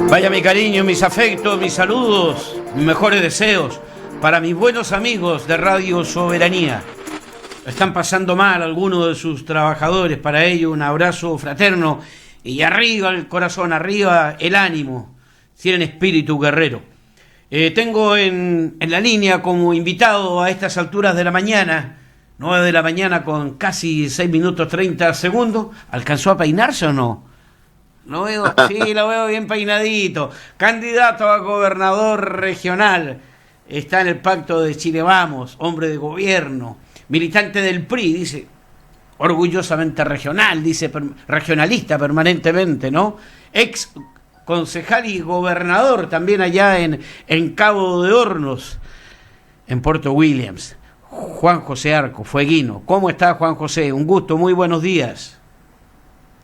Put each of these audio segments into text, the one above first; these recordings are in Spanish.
Vaya mi cariño, mis afectos, mis saludos, mis mejores deseos para mis buenos amigos de Radio Soberanía. Están pasando mal algunos de sus trabajadores, para ello un abrazo fraterno y arriba el corazón, arriba el ánimo, tienen espíritu guerrero. Tengo en la línea como invitado a estas alturas de la mañana, 9 de la mañana con casi 6 minutos 30 segundos. ¿Alcanzó a peinarse o no? Lo veo, sí, lo veo bien peinadito. Candidato a gobernador regional. Está en el pacto de Chile Vamos, hombre de gobierno, militante del PRI, dice, orgullosamente regional, dice, regionalista permanentemente, ¿no? Ex concejal y gobernador también allá en Cabo de Hornos, en Puerto Williams. Juan José Arcos, fueguino. ¿Cómo está, Juan José? Un gusto, muy buenos días.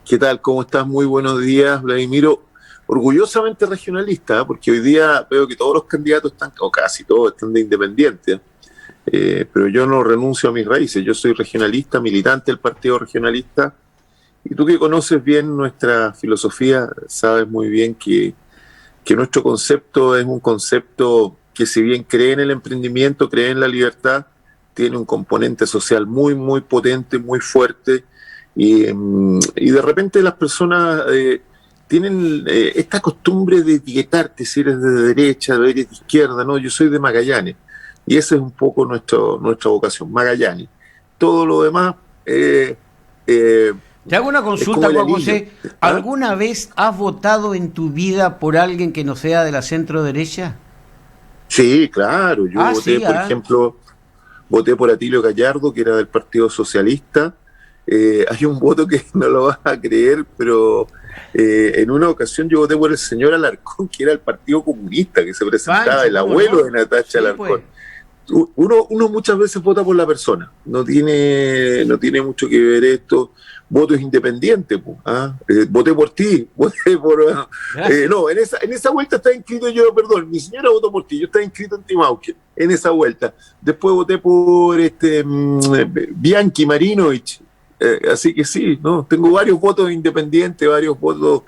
¿Qué tal? ¿Cómo estás? Muy buenos días, Vladimiro. Orgullosamente regionalista, porque hoy día veo que todos los candidatos están, o casi todos, están de independiente, pero yo no renuncio a mis raíces. Yo soy regionalista, militante del Partido Regionalista, y tú que conoces bien nuestra filosofía, sabes muy bien que nuestro concepto es un concepto que, si bien cree en el emprendimiento, cree en la libertad, tiene un componente social muy, muy potente, muy fuerte. Y de repente las personas tienen esta costumbre de etiquetarte si eres de derecha, de eres de izquierda, ¿no? Yo soy de Magallanes, y esa es un poco nuestra vocación, Magallanes. Todo lo demás... Te hago una consulta, Juan José. ¿Alguna vez has votado en tu vida por alguien que no sea de la centro derecha? Sí, claro. Yo voté, por ejemplo, voté por Atilio Gallardo, que era del Partido Socialista. Hay un voto que no lo vas a creer, pero en una ocasión yo voté por el señor Alarcón, que era el Partido Comunista, que se presentaba, el abuelo de Natacha Alarcón. Pues. Uno muchas veces vota por la persona, no tiene mucho que ver esto. Voto es independiente, voté por ti, voté por... no, en esa vuelta está inscrito yo, perdón, mi señora votó por ti, yo estaba inscrito en Timauque, en esa vuelta. Después voté por Bianchi Marinovich. Así que sí, ¿no? Tengo varios votos independientes, varios votos.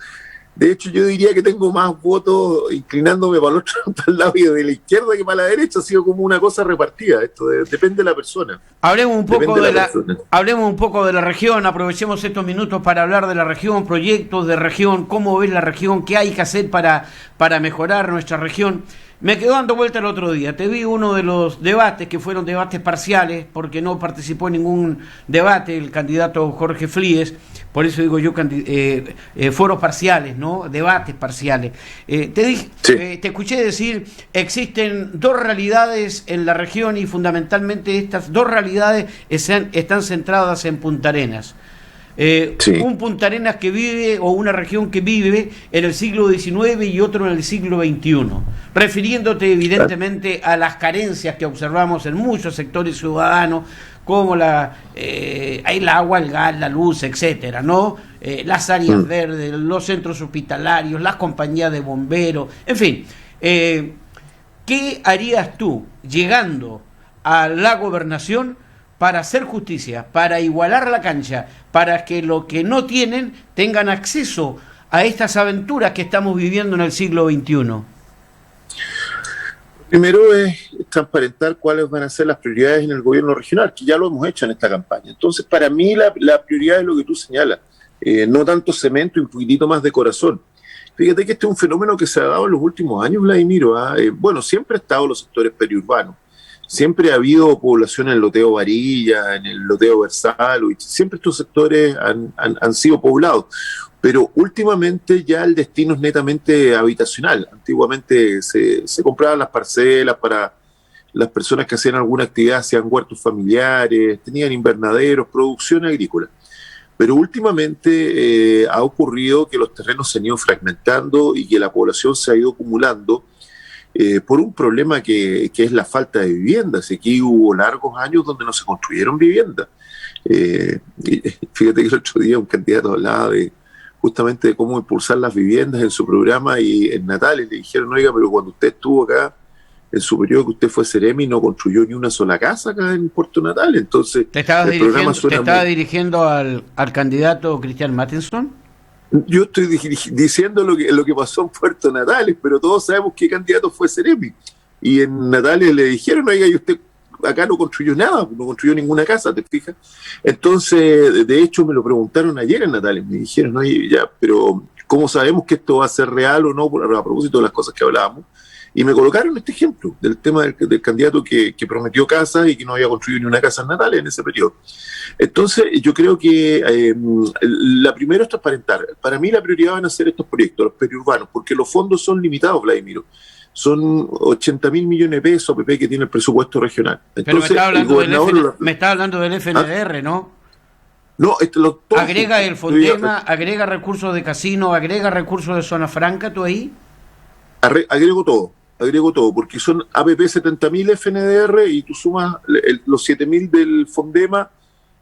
De hecho, yo diría que tengo más votos inclinándome para el otro lado de la izquierda que para la derecha. Ha sido como una cosa repartida. Esto depende de la persona. Hablemos un poco de la región. Aprovechemos estos minutos para hablar de la región, proyectos de región, cómo ves la región, qué hay que hacer para mejorar nuestra región. Me quedó dando vuelta el otro día. Te vi uno de los debates que fueron debates parciales, porque no participó en ningún debate el candidato Jorge Fríes. Por eso digo yo, foros parciales, ¿no? Debates parciales. Te escuché decir, existen dos realidades en la región y fundamentalmente estas dos realidades están centradas en Punta Arenas. Un Punta Arenas que vive, o una región que vive en el siglo XIX y otro en el siglo XXI, refiriéndote evidentemente a las carencias que observamos en muchos sectores ciudadanos, como el agua, el gas, la luz, etcétera, ¿no? Las áreas verdes, los centros hospitalarios, las compañías de bomberos, en fin. ¿Qué harías tú llegando a la gobernación para hacer justicia, para igualar la cancha, para que los que no tienen tengan acceso a estas aventuras que estamos viviendo en el siglo XXI? Primero es transparentar cuáles van a ser las prioridades en el gobierno regional, que ya lo hemos hecho en esta campaña. Entonces, para mí la prioridad es lo que tú señalas, no tanto cemento y un poquitito más de corazón. Fíjate que este es un fenómeno que se ha dado en los últimos años, Vladimiro. Bueno, siempre ha estado en los sectores periurbanos. Siempre ha habido población en el loteo Varilla, en el loteo Versalvo, y siempre estos sectores han sido poblados. Pero últimamente ya el destino es netamente habitacional. Antiguamente se compraban las parcelas para las personas que hacían alguna actividad, hacían huertos familiares, tenían invernaderos, producción agrícola. Pero últimamente ha ocurrido que los terrenos se han ido fragmentando y que la población se ha ido acumulando por un problema que es la falta de viviendas. Aquí hubo largos años donde no se construyeron viviendas. Fíjate que el otro día un candidato hablaba justamente de cómo impulsar las viviendas en su programa, y en Natales le dijeron, oiga, pero cuando usted estuvo acá en su periodo que usted fue Ceremi no construyó ni una sola casa acá en Puerto Natales. Entonces, ¿Te estabas dirigiendo al candidato Cristian Matheson? Yo estoy diciendo lo que pasó en Puerto Natales, pero todos sabemos qué candidato fue Ceremi. Y en Natales le dijeron, oiga, y usted acá no construyó nada, no construyó ninguna casa, ¿te fijas? Entonces, de hecho, me lo preguntaron ayer en Natales, me dijeron, oye, ya, pero ¿cómo sabemos que esto va a ser real o no a propósito de las cosas que hablábamos? Y me colocaron este ejemplo del tema del candidato que prometió casas y que no había construido ni una casa en Natales en ese periodo. Entonces, yo creo que la primera es transparentar. Para mí la prioridad van a ser estos proyectos, los periurbanos, porque los fondos son limitados, Vladimiro. Son 80.000 millones de pesos, PP, que tiene el presupuesto regional. Entonces, pero me está hablando del FNDR, ¿no? No, agrega el Fondema, agrega recursos de casino, agrega recursos de zona franca, ¿tú ahí? Agrego todo, porque son APP 70.000 FNDR y tú sumas los 7.000 del Fondema,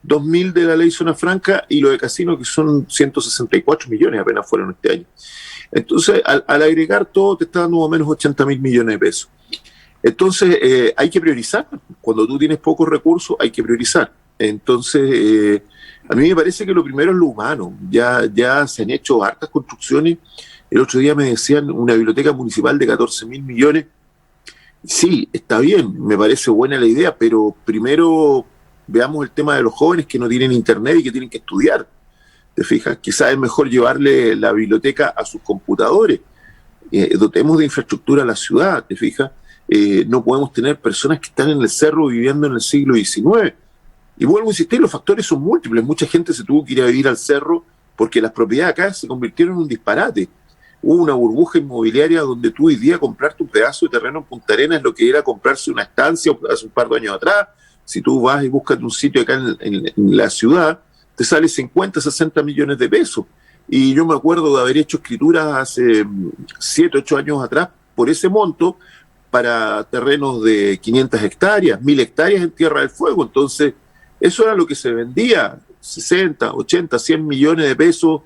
2.000 de la ley zona franca y lo de casino, que son 164 millones apenas fueron este año. Entonces, al agregar todo, te está dando más o menos 80.000 millones de pesos. Entonces, hay que priorizar. Cuando tú tienes pocos recursos, hay que priorizar. Entonces, a mí me parece que lo primero es lo humano. Ya se han hecho hartas construcciones. El otro día me decían una biblioteca municipal de 14.000 millones. Sí, está bien, me parece buena la idea, pero primero veamos el tema de los jóvenes que no tienen internet y que tienen que estudiar. ¿Te fijas? Quizás es mejor llevarle la biblioteca a sus computadores. Dotemos de infraestructura a la ciudad, ¿te fijas? No podemos tener personas que están en el cerro viviendo en el siglo XIX. Y vuelvo a insistir, los factores son múltiples. Mucha gente se tuvo que ir a vivir al cerro porque las propiedades acá se convirtieron en un disparate. Hubo una burbuja inmobiliaria donde tú hoy día comprarte un pedazo de terreno en Punta Arenas es lo que era comprarse una estancia hace un par de años atrás. Si tú vas y buscas un sitio acá en la ciudad, te sale 50, 60 millones de pesos. Y yo me acuerdo de haber hecho escrituras hace 7, 8 años atrás por ese monto para terrenos de 500 hectáreas, 1.000 hectáreas en Tierra del Fuego. Entonces, eso era lo que se vendía, 60, 80, 100 millones de pesos,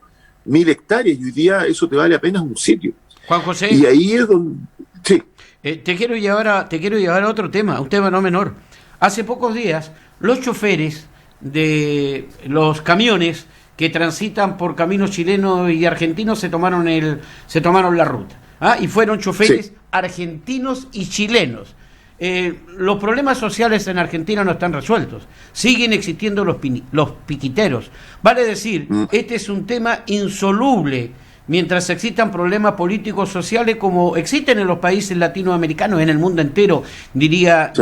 1.000 hectáreas, y hoy día eso te vale apenas un sitio. Juan José. Y ahí es donde... Sí. Te quiero llevar a otro tema, un tema no menor. Hace pocos días, los choferes de los camiones que transitan por caminos chilenos y argentinos se tomaron la ruta. Y fueron choferes argentinos y chilenos. Los problemas sociales en Argentina no están resueltos. Siguen existiendo los piquiteros. Vale decir, este es un tema insoluble mientras existan problemas políticos sociales como existen en los países latinoamericanos, en el mundo entero, diría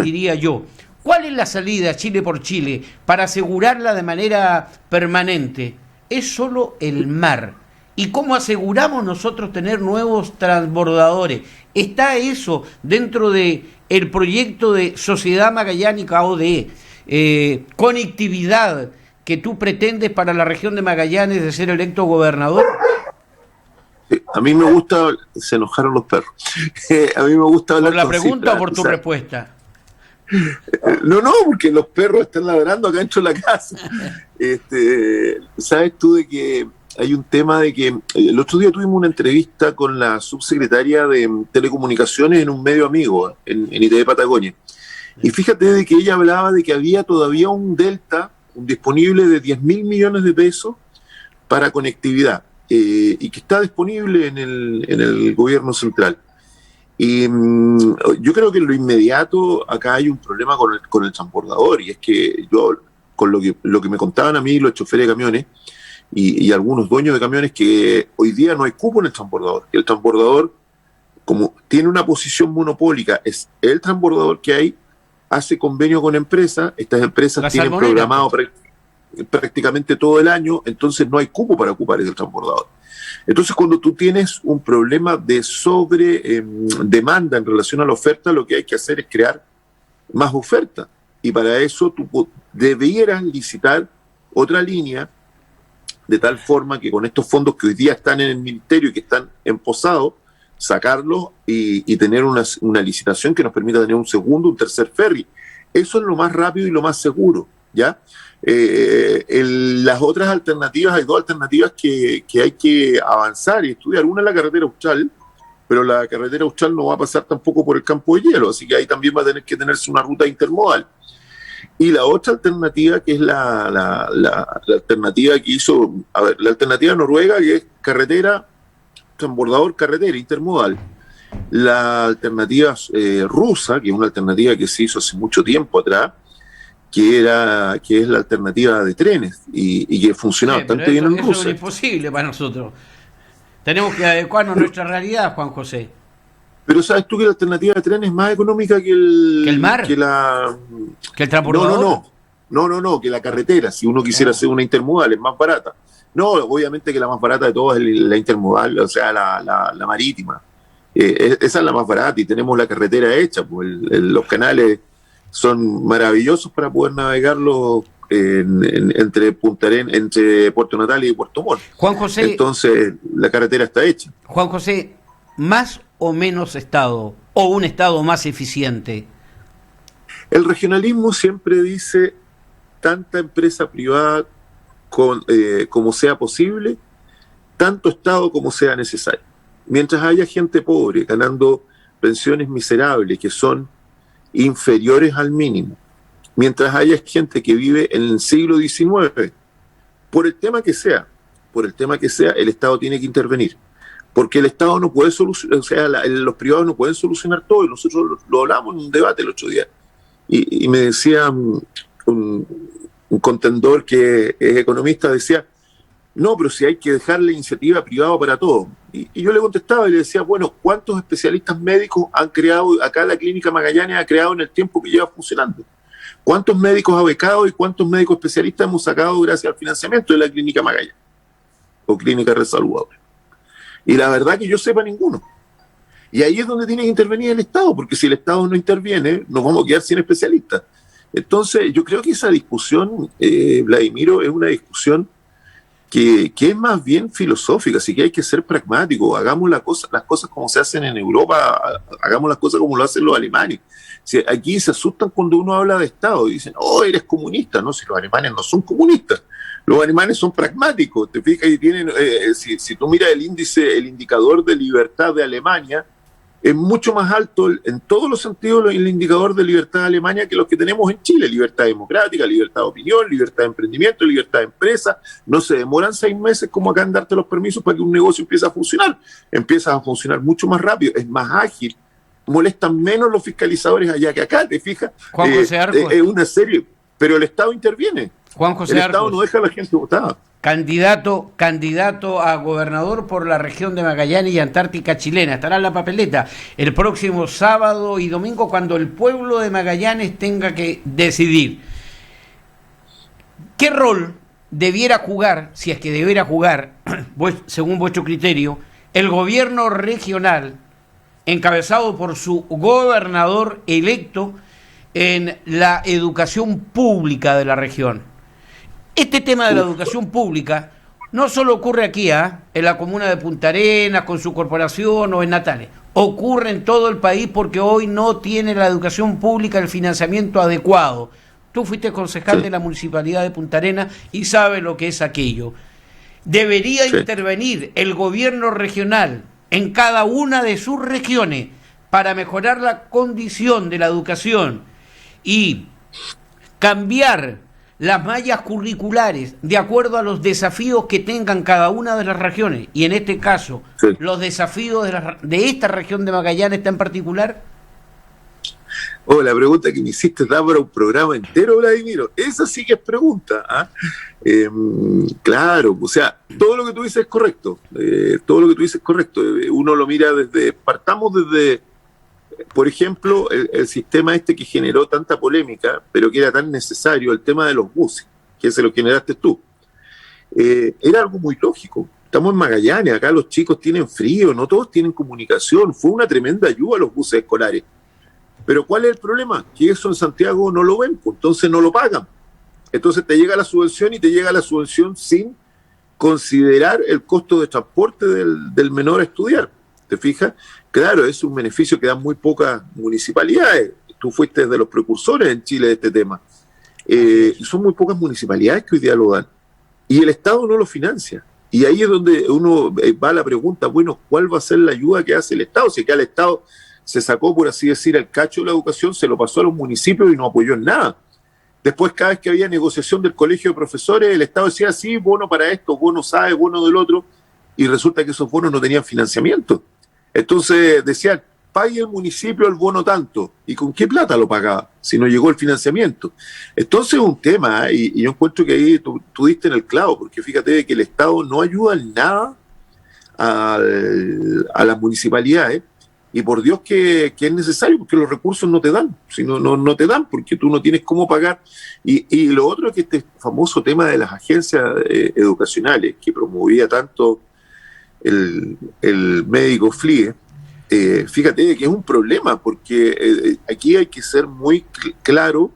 yo. ¿Cuál es la salida Chile por Chile para asegurarla de manera permanente? Es solo el mar. ¿Y cómo aseguramos nosotros tener nuevos transbordadores? ¿Está eso dentro de el proyecto de Sociedad Magallánica ODE, conectividad que tú pretendes para la región de Magallanes de ser electo gobernador? Sí, a mí me gusta, se enojaron los perros, a mí me gusta hablar. ¿Por la pregunta o por tu respuesta? No, porque los perros están ladrando acá dentro de la casa. ¿Sabes tú de que hay un tema de que el otro día tuvimos una entrevista con la subsecretaria de Telecomunicaciones en un medio amigo, en ITV Patagonia? Y fíjate de que ella hablaba de que había todavía un delta disponible de 10.000 millones de pesos para conectividad, y que está disponible en el gobierno central. Y yo creo que en lo inmediato acá hay un problema con el transbordador, y es que yo, con lo que me contaban a mí los choferes de camiones y algunos dueños de camiones, que hoy día no hay cupo en el transbordador, que el transbordador, como tiene una posición monopólica, es el transbordador que hay, hace convenio con empresas, estas empresas tienen programado prácticamente todo el año, entonces no hay cupo para ocupar ese transbordador. Entonces, cuando tú tienes un problema de demanda en relación a la oferta, lo que hay que hacer es crear más oferta. Y para eso tú debieras licitar otra línea, de tal forma que con estos fondos que hoy día están en el ministerio y que están emposados, sacarlos y tener una licitación que nos permita tener un segundo, un tercer ferry. Eso es lo más rápido y lo más seguro, ¿ya? Las otras alternativas, hay dos alternativas que hay que avanzar y estudiar. Una es la carretera Austral, pero la carretera austral no va a pasar tampoco por el campo de hielo, así que ahí también va a tener que tenerse una ruta intermodal. Y la otra alternativa, que es la alternativa que hizo, a ver, la alternativa noruega, que es carretera, transbordador, carretera, intermodal. La alternativa rusa, que es una alternativa que se hizo hace mucho tiempo atrás, que es la alternativa de trenes y que funciona bastante bien en Rusia. Eso es imposible para nosotros. Tenemos que adecuarnos a nuestra realidad, Juan José. Pero ¿sabes tú que la alternativa de tren es más económica que el mar? ¿Que el transbordador? No, que la carretera. Si uno quisiera hacer una intermodal, es más barata. No, obviamente que la más barata de todas es la intermodal, o sea, la marítima. Esa es la más barata y tenemos la carretera hecha. Pues los canales son maravillosos para poder navegarlos entre Punta Arenas, entre Puerto Natales y Puerto Montt. Juan José, entonces la carretera está hecha. Juan José, ¿más o menos Estado o un Estado más eficiente? El regionalismo siempre dice tanta empresa privada como sea posible, tanto Estado como sea necesario. Mientras haya gente pobre ganando pensiones miserables que son inferiores al mínimo, mientras haya gente que vive en el siglo XIX, por el tema que sea, el Estado tiene que intervenir. Porque el Estado no puede solucionar, o sea, los privados no pueden solucionar todo, y nosotros lo hablamos en un debate el otro día. Y me decía un contendor que es economista, decía, no, pero si hay que dejar la iniciativa privada para todo. Y yo le contestaba y le decía, bueno, ¿cuántos especialistas médicos han creado, acá la Clínica Magallanes ha creado en el tiempo que lleva funcionando? ¿Cuántos médicos ha becado y cuántos médicos especialistas hemos sacado gracias al financiamiento de la Clínica Magallanes? O Clínica Red Saludable. Y la verdad que yo sepa ninguno. Y ahí es donde tiene que intervenir el Estado, porque si el Estado no interviene, nos vamos a quedar sin especialistas. Entonces, yo creo que esa discusión, Vladimiro, es una discusión que es más bien filosófica, así que hay que ser pragmático, hagamos las cosas como se hacen en Europa, hagamos las cosas como lo hacen los alemanes. Si aquí se asustan cuando uno habla de Estado y dicen, oh, eres comunista. No, si los alemanes no son comunistas. Los alemanes son pragmáticos, te fijas, y tienen, si tú miras el indicador de libertad de Alemania, es mucho más alto en todos los sentidos el indicador de libertad de Alemania que los que tenemos en Chile. Libertad democrática, libertad de opinión, libertad de emprendimiento, libertad de empresa. No se demoran 6 meses como acá en darte los permisos para que un negocio empiece a funcionar. Empieza a funcionar mucho más rápido, es más ágil, molestan menos los fiscalizadores allá que acá, te fijas. Juan José Arcos. Es una serie, pero el Estado interviene. Juan José el Arcos, Estado no deja a la gente votar. Candidato a gobernador por la región de Magallanes y Antártica chilena. Estará en la papeleta el próximo sábado y domingo cuando el pueblo de Magallanes tenga que decidir. ¿Qué rol debiera jugar, si es que debiera jugar, según vuestro criterio, el gobierno regional encabezado por su gobernador electo en la educación pública de la región? Este tema de la educación pública no solo ocurre aquí, en la comuna de Punta Arenas, con su corporación o en Natales. Ocurre en todo el país porque hoy no tiene la educación pública el financiamiento adecuado. Tú fuiste concejal de la Municipalidad de Punta Arenas y sabes lo que es aquello. Debería intervenir el gobierno regional en cada una de sus regiones para mejorar la condición de la educación y cambiar las mallas curriculares de acuerdo a los desafíos que tengan cada una de las regiones, y en este caso, los desafíos de esta región de Magallanes está en particular. La pregunta que me hiciste da para un programa entero, Vladimiro. Esa sí que es pregunta. Claro, o sea, todo lo que tú dices es correcto. Uno lo mira partamos desde, por ejemplo, el sistema que generó tanta polémica, pero que era tan necesario, el tema de los buses, que se lo generaste tú. Era algo muy lógico. Estamos en Magallanes, acá los chicos tienen frío, no todos tienen comunicación. Fue una tremenda ayuda a los buses escolares. Pero ¿cuál es el problema? Que eso en Santiago no lo ven, pues, entonces no lo pagan. Entonces te llega la subvención y te llega la subvención sin considerar el costo de transporte del menor a estudiar. ¿Te fijas? Claro, es un beneficio que dan muy pocas municipalidades. Tú fuiste de los precursores en Chile de este tema. Y son muy pocas municipalidades que hoy día lo dan. Y el Estado no lo financia. Y ahí es donde uno va a la pregunta, bueno, ¿cuál va a ser la ayuda que hace el Estado? Si que al Estado se sacó, por así decir, el cacho de la educación, se lo pasó a los municipios y no apoyó en nada. Después, cada vez que había negociación del colegio de profesores, el Estado decía, sí, bono para esto, bono sabe, bono del otro, y resulta que esos bonos no tenían financiamiento. Entonces decían, pague el municipio el bono tanto, ¿y con qué plata lo pagaba? Si no llegó el financiamiento. Entonces es un tema, y yo encuentro que ahí tú diste en el clavo, porque fíjate que el Estado no ayuda en nada a las municipalidades, y por Dios que es necesario, porque los recursos no te dan, si no te dan, porque tú no tienes cómo pagar. Y lo otro es que este famoso tema de las agencias educacionales, que promovía tanto el médico Flie, fíjate que es un problema, porque aquí hay que ser muy claro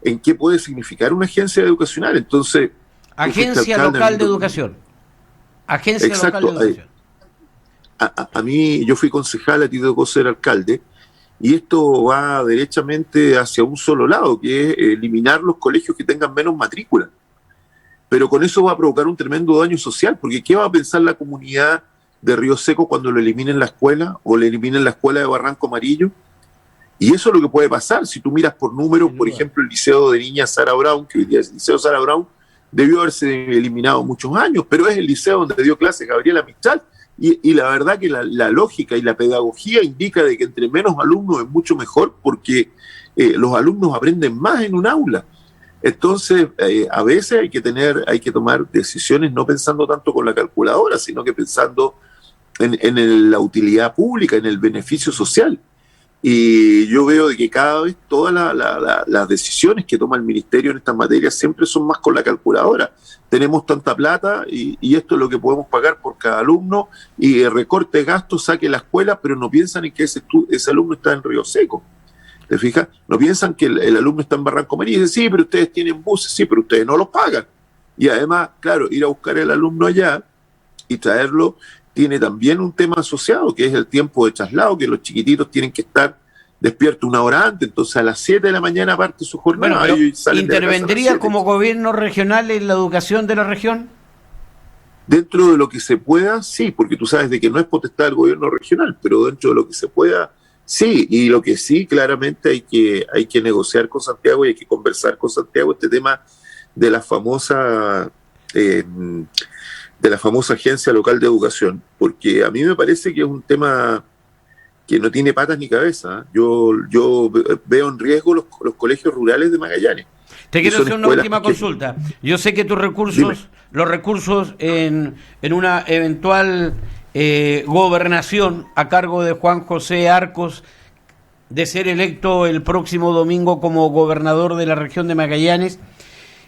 en qué puede significar una agencia educacional. Entonces, Agencia Local de Educación. Agencia Exacto, Local de Educación. A mí, yo fui concejal, a ti te tocó ser alcalde, y esto va derechamente hacia un solo lado, que es eliminar los colegios que tengan menos matrícula. Pero con eso va a provocar un tremendo daño social, porque ¿qué va a pensar la comunidad de Río Seco cuando lo eliminen la escuela o le eliminen la escuela de Barranco Amarillo? Y eso es lo que puede pasar. Si tú miras por números, por ejemplo, el liceo de niña Sara Brown, que hoy día es el liceo Sara Brown, debió haberse eliminado muchos años, pero es el liceo donde dio clase Gabriela Mistral, y la verdad que la lógica y la pedagogía indica de que entre menos alumnos es mucho mejor, porque los alumnos aprenden más en un aula. Entonces, a veces hay que tomar decisiones no pensando tanto con la calculadora, sino que pensando en la utilidad pública, en el beneficio social. Y yo veo de que cada vez todas las decisiones que toma el ministerio en estas materias siempre son más con la calculadora. Tenemos tanta plata y esto es lo que podemos pagar por cada alumno, y recorte gastos, saque la escuela, pero no piensan en que ese alumno está en Río Seco. ¿Te fijas? No piensan que el alumno está en Barranco Amarillo. Dicen, sí, pero ustedes tienen buses, sí, pero ustedes no los pagan. Y además, claro, ir a buscar al alumno allá y traerlo tiene también un tema asociado, que es el tiempo de traslado, que los chiquititos tienen que estar despiertos una hora antes, entonces a las 7 de la mañana parte su jornada. Bueno, y salen ¿intervendría como gobierno regional en la educación de la región? Dentro de lo que se pueda, sí, porque tú sabes de que no es potestad del gobierno regional, pero dentro de lo que se pueda, sí. Y lo que sí, claramente hay que negociar con Santiago y hay que conversar con Santiago este tema de la famosa agencia local de educación, porque a mí me parece que es un tema que no tiene patas ni cabeza. Yo veo en riesgo los colegios rurales de Magallanes. Te quiero hacer una última consulta. Yo sé que tus recursos, Dime. los recursos en una eventual gobernación a cargo de Juan José Arcos, de ser electo el próximo domingo como gobernador de la región de Magallanes,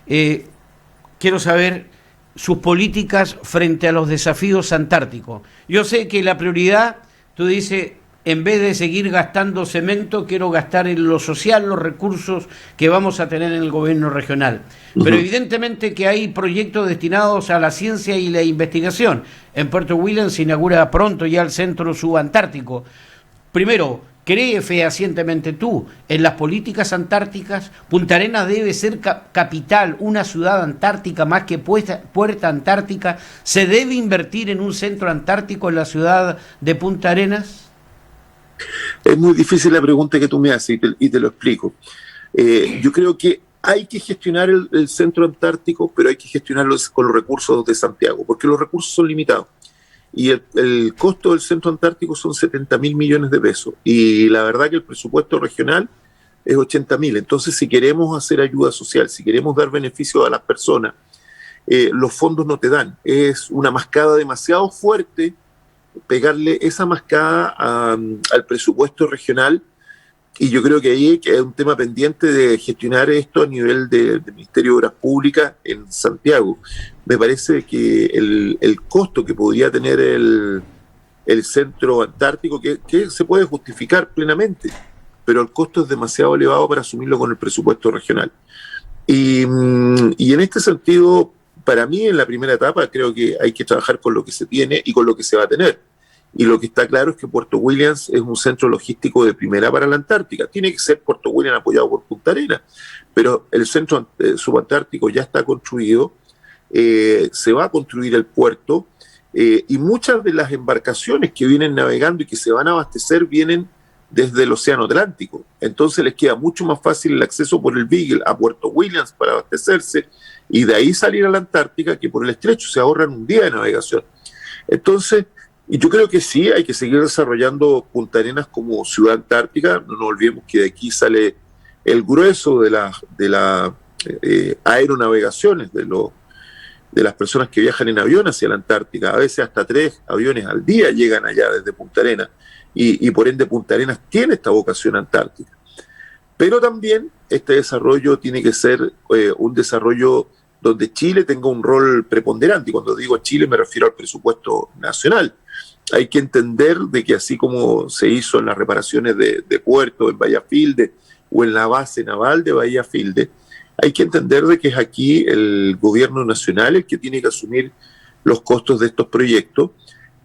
quiero saber sus políticas frente a los desafíos antárticos. Yo sé que la prioridad, tú dices, en vez de seguir gastando cemento, quiero gastar en lo social los recursos que vamos a tener en el gobierno regional. Pero evidentemente que hay proyectos destinados a la ciencia y la investigación. En Puerto Williams se inaugura pronto ya el Centro Subantártico. Primero, ¿cree fehacientemente tú en las políticas antárticas? Punta Arenas debe ser capital, una ciudad antártica más que puerta antártica. ¿Se debe invertir en un centro antártico en la ciudad de Punta Arenas? Es muy difícil la pregunta que tú me haces y te lo explico. Yo creo que hay que gestionar el centro antártico, pero hay que gestionarlo con los recursos de Santiago, porque los recursos son limitados. Y el costo del centro antártico son 70.000 millones de pesos. Y la verdad que el presupuesto regional es 80.000. Entonces, si queremos hacer ayuda social, si queremos dar beneficio a las personas, los fondos no te dan. Es una mascada demasiado fuerte pegarle esa mascada al presupuesto regional, y yo creo que ahí es un tema pendiente de gestionar esto a nivel del Ministerio de Obras Públicas en Santiago. Me parece que el costo que podría tener el centro antártico, que se puede justificar plenamente, pero el costo es demasiado elevado para asumirlo con el presupuesto regional. Y en este sentido, para mí, en la primera etapa, creo que hay que trabajar con lo que se tiene y con lo que se va a tener. Y lo que está claro es que Puerto Williams es un centro logístico de primera para la Antártica. Tiene que ser Puerto Williams apoyado por Punta Arenas, pero el centro subantártico ya está construido, se va a construir el puerto, y muchas de las embarcaciones que vienen navegando y que se van a abastecer vienen desde el Océano Atlántico. Entonces les queda mucho más fácil el acceso por el Beagle a Puerto Williams para abastecerse y de ahí salir a la Antártica, que por el estrecho se ahorran un día de navegación. Entonces, y yo creo que sí, hay que seguir desarrollando Punta Arenas como ciudad antártica. No nos olvidemos que de aquí sale el grueso de la aeronavegaciones de las personas que viajan en avión hacia la Antártica. A veces hasta 3 aviones al día llegan allá desde Punta Arenas, y por ende Punta Arenas tiene esta vocación antártica. Pero también este desarrollo tiene que ser un desarrollo donde Chile tenga un rol preponderante, y cuando digo Chile me refiero al presupuesto nacional. Hay que entender de que así como se hizo en las reparaciones de puertos en Bahía Filde o en la base naval de Bahía Filde, hay que entender de que es aquí el gobierno nacional el que tiene que asumir los costos de estos proyectos,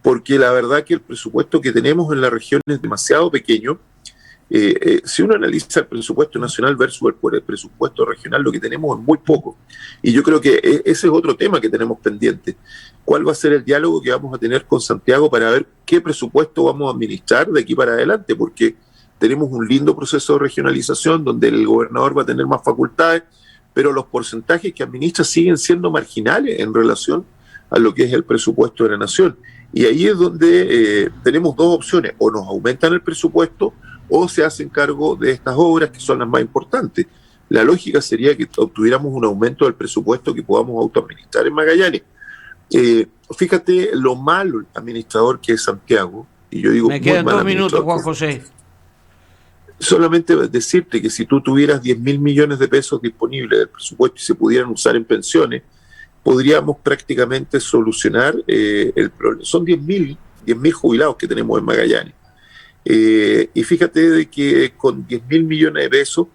porque la verdad que el presupuesto que tenemos en la región es demasiado pequeño. Si uno analiza el presupuesto nacional versus el presupuesto regional, lo que tenemos es muy poco. Y yo creo que ese es otro tema que tenemos pendiente. ¿Cuál va a ser el diálogo que vamos a tener con Santiago para ver qué presupuesto vamos a administrar de aquí para adelante? Porque tenemos un lindo proceso de regionalización donde el gobernador va a tener más facultades, pero los porcentajes que administra siguen siendo marginales en relación a lo que es el presupuesto de la nación. Y ahí es donde tenemos dos opciones: o nos aumentan el presupuesto o se hacen cargo de estas obras que son las más importantes. La lógica sería que obtuviéramos un aumento del presupuesto que podamos autoadministrar en Magallanes. Fíjate lo malo administrador que es Santiago, y yo digo... Me quedan 2 minutos, Juan José. Solamente decirte que si tú tuvieras 10.000 millones de pesos disponibles del presupuesto y se pudieran usar en pensiones, podríamos prácticamente solucionar el problema. Son 10.000 jubilados que tenemos en Magallanes. Y fíjate de que con 10.000 millones de pesos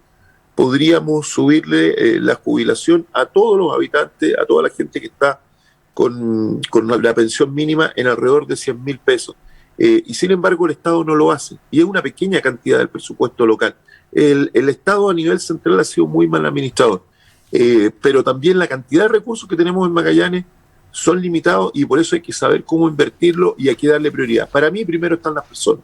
podríamos subirle la jubilación a todos los habitantes, a toda la gente que está con la pensión mínima en alrededor de 100.000 pesos. Y sin embargo el Estado no lo hace, y es una pequeña cantidad del presupuesto local. El Estado a nivel central ha sido muy mal administrador, pero también la cantidad de recursos que tenemos en Magallanes son limitados, y por eso hay que saber cómo invertirlo y hay que darle prioridad. Para mí primero están las personas.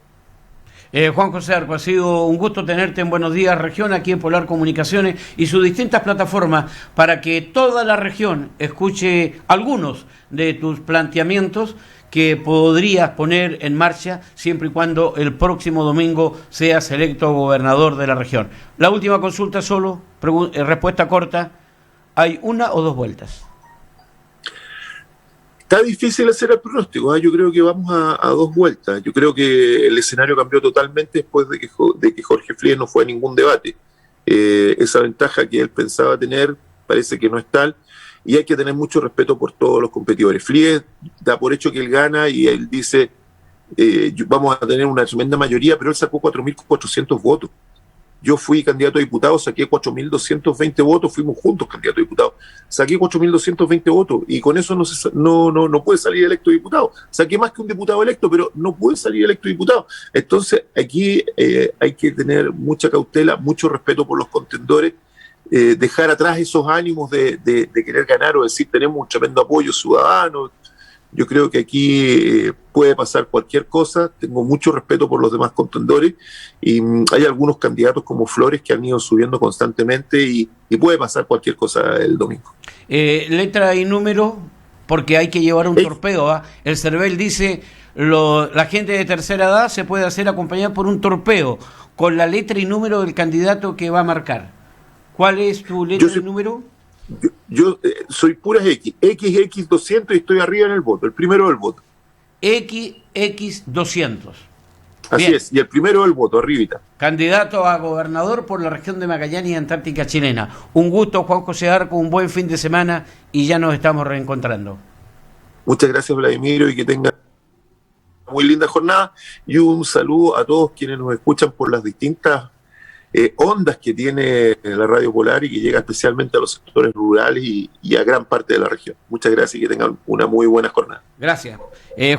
Juan José Arco, ha sido un gusto tenerte en Buenos Días Región, aquí en Polar Comunicaciones y sus distintas plataformas, para que toda la región escuche algunos de tus planteamientos que podrías poner en marcha siempre y cuando el próximo domingo seas electo gobernador de la región. La última consulta solo, respuesta corta: ¿hay una o 2 vueltas? Está difícil hacer el pronóstico, ¿eh? Yo creo que vamos a 2 vueltas. Yo creo que el escenario cambió totalmente después de que Jorge Flies no fue a ningún debate. Esa ventaja que él pensaba tener parece que no es tal, y hay que tener mucho respeto por todos los competidores. Flies da por hecho que él gana y él dice vamos a tener una tremenda mayoría, pero él sacó 4.400 votos. Yo fui candidato a diputado, saqué 4.220 votos, fuimos juntos candidatos a diputado. Saqué 4.220 votos y con eso no puede salir electo diputado. Saqué más que un diputado electo, pero no puede salir electo diputado. Entonces aquí hay que tener mucha cautela, mucho respeto por los contendores, dejar atrás esos ánimos de querer ganar o decir tenemos un tremendo apoyo ciudadano. Yo creo que aquí puede pasar cualquier cosa. Tengo mucho respeto por los demás contendores, y hay algunos candidatos como Flores que han ido subiendo constantemente, y puede pasar cualquier cosa el domingo. Letra y número, porque hay que llevar un torpeo. El CERVEL dice la gente de tercera edad se puede hacer acompañar por un torpeo con la letra y número del candidato que va a marcar. ¿Cuál es tu letra y número? Yo soy puras XX200 y estoy arriba en el voto, el primero del voto. XX200. Así Bien. es, y el primero del voto, arribita. Candidato a gobernador por la región de Magallanes y Antártica Chilena. Un gusto, Juan José Arco, un buen fin de semana y ya nos estamos reencontrando. Muchas gracias, Vladimiro, y que tengan una muy linda jornada, y un saludo a todos quienes nos escuchan por las distintas ondas que tiene la Radio Polar y que llega especialmente a los sectores rurales y a gran parte de la región. Muchas gracias y que tengan una muy buena jornada. Gracias.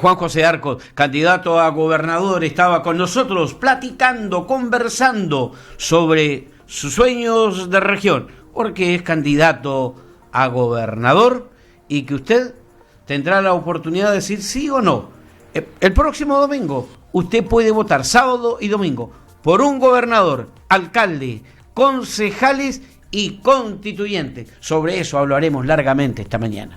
Juan José Arco, candidato a gobernador, estaba con nosotros platicando, conversando sobre sus sueños de región, porque es candidato a gobernador y que usted tendrá la oportunidad de decir sí o no. El próximo domingo usted puede votar, sábado y domingo, por un gobernador, alcalde, concejales y constituyentes. Sobre eso hablaremos largamente esta mañana.